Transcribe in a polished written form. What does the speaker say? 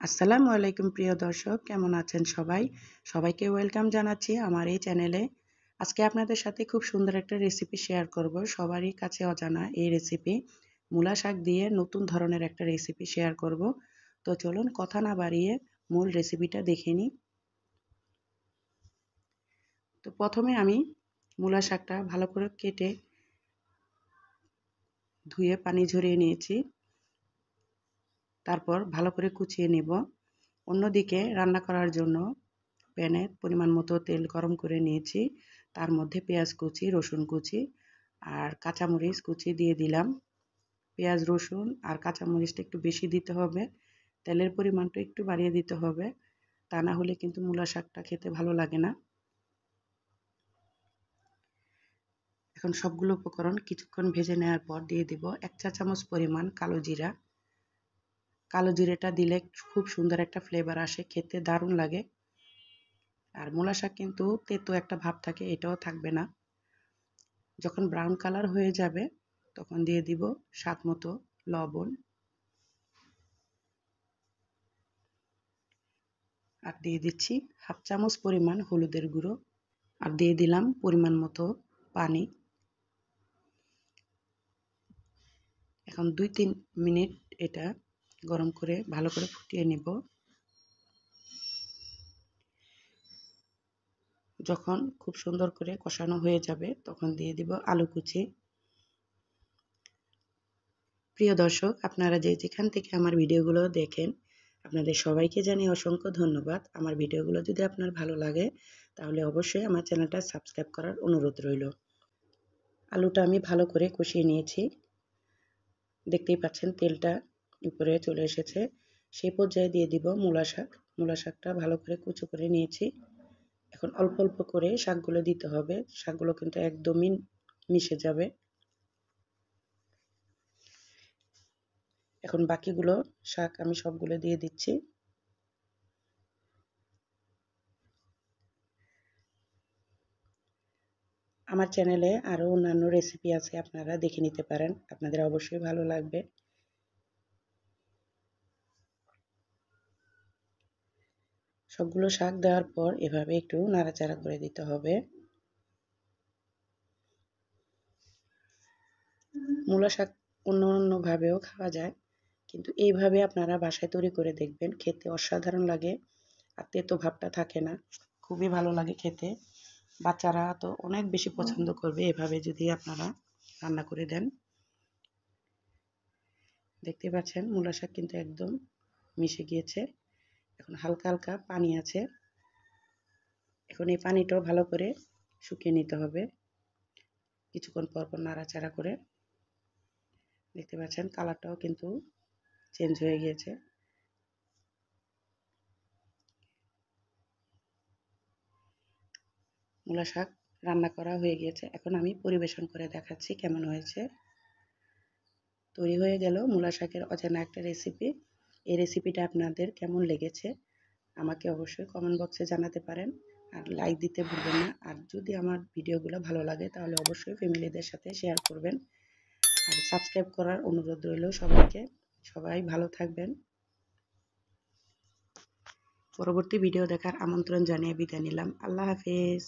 আসসালামু আলাইকুম প্রিয় দর্শক, কেমন আছেন সবাই? সবাইকে ওয়েলকাম জানাচ্ছি আমার এই চ্যানেলে। আজকে আপনাদের সাথে খুব সুন্দর একটা রেসিপি শেয়ার করব। সবারই কাছে অজানা এই রেসিপি, মূলা শাক দিয়ে নতুন ধরনের একটা রেসিপি শেয়ার করব। তো চলুন কথা না বাড়িয়ে মূল রেসিপিটা দেখে নিই। তো প্রথমে আমি মূলা শাকটা ভালো করে কেটে ধুয়ে পানি ঝরিয়ে নিয়েছি। তারপর ভালো করে কুচিয়ে নেব। অন্যদিকে রান্না করার জন্য প্যানে পরিমাণ মতো তেল গরম করে নিয়েছি। তার মধ্যে পেঁয়াজ কুচি, রসুন কুচি আর কাঁচামরিচ কুচি দিয়ে দিলাম। পেঁয়াজ, রসুন আর কাঁচামরিচটা একটু বেশি দিতে হবে। তেলের পরিমাণটা একটু বাড়িয়ে দিতে হবে, তা না হলে কিন্তু মূলা শাকটা খেতে ভালো লাগে না। এখন সবগুলো উপকরণ কিছুক্ষণ ভেজে নেওয়ার পর দিয়ে দিব 1 চা চামচ পরিমাণ কালো জিরা। কালো জিরাটা দিলে খুব সুন্দর একটা ফ্লেভার আসে, খেতে দারুণ লাগে। আর মূলা শাক কিন্তু তেতো একটা ভাব থাকে, এটাও থাকবে না। যখন ব্রাউন কালার হয়ে যাবে তখন দিয়ে দিব স্বাদ মতো লবণ আর দিয়ে দিচ্ছি 1/2 চামচ পরিমাণ হলুদের গুঁড়ো আর দিয়ে দিলাম পরিমাণ মতো পানি। এখন 2-3 মিনিট এটা গরম করে ভালো করে ফুটিয়ে নেব। যখন খুব সুন্দর করে কষানো হয়ে যাবে তখন দিয়ে দিব আলু কুচি। প্রিয় দর্শক, আপনারা যেখান থেকে আমার ভিডিওগুলো দেখেন, আপনাদের সবাইকে জানিয়ে অসংখ্য ধন্যবাদ। আমার ভিডিওগুলো যদি আপনার ভালো লাগে তাহলে অবশ্যই আমার চ্যানেলটা সাবস্ক্রাইব করার অনুরোধ রইল। আলুটা আমি ভালো করে কষিয়ে নিয়েছি, দেখতেই পাচ্ছেন তেলটা উপরে চলে এসেছে। সেই পর্যায়ে দিয়ে দিব মূলা শাক। মূলা শাকটা ভালো করে কুচো করে নিয়েছি। এখন অল্প অল্প করে শাকগুলো দিতে হবে, শাকগুলো কিন্তু একদমই মিশে যাবে। এখন বাকিগুলো শাক আমি সবগুলো দিয়ে দিচ্ছি। আমার চ্যানেলে আরও অন্যান্য রেসিপি আছে, আপনারা দেখে নিতে পারেন, আপনাদের অবশ্যই ভালো লাগবে। সবগুলো শাক দেওয়ার পর এভাবে একটু নাড়াচাড়া করে দিতে হবে। মূলা শাক অন্যভাবেও খাওয়া যায়, কিন্তু এইভাবে আপনারা বাসায় তৈরি করে দেখবেন, খেতে অসাধারণ লাগে আর তেতো ভাবটা থাকে না, খুবই ভালো লাগে খেতে। বাচ্চারা তো অনেক বেশি পছন্দ করবে এভাবে যদি আপনারা রান্না করে দেন। দেখতে পাচ্ছেন মূলা শাক কিন্তু একদম মিশে গিয়েছে। এখন হালকা হালকা পানি আছে। এখন এই পানিটাও ভালো করে শুকিয়ে নিতে হবে, কিছুক্ষণ পর পর নাড়াচাড়া করে। দেখতে পাচ্ছেন কালারটাও কিন্তু চেঞ্জ হয়ে গিয়েছে। মূলা শাক রান্না করা হয়ে গিয়েছে, এখন আমি পরিবেশন করে দেখাচ্ছি কেমন হয়েছে। তৈরি হয়ে গেল মূলা শাকের অজানা একটা রেসিপি। এই রেসিপিটা আপনাদের কেমন লেগেছে আমাকে অবশ্যই কমেন্ট বক্সে জানাতে পারেন, আর লাইক দিতে ভুলবেন না। আর যদি আমার ভিডিওগুলো ভালো লাগে তাহলে অবশ্যই ফ্যামিলিদের সাথে শেয়ার করবেন আর সাবস্ক্রাইব করার অনুরোধ রইল সবাইকে। সবাই ভালো থাকবেন। পরবর্তী ভিডিও দেখার আমন্ত্রণ জানিয়ে বিদায় নিলাম। আল্লাহ হাফেজ।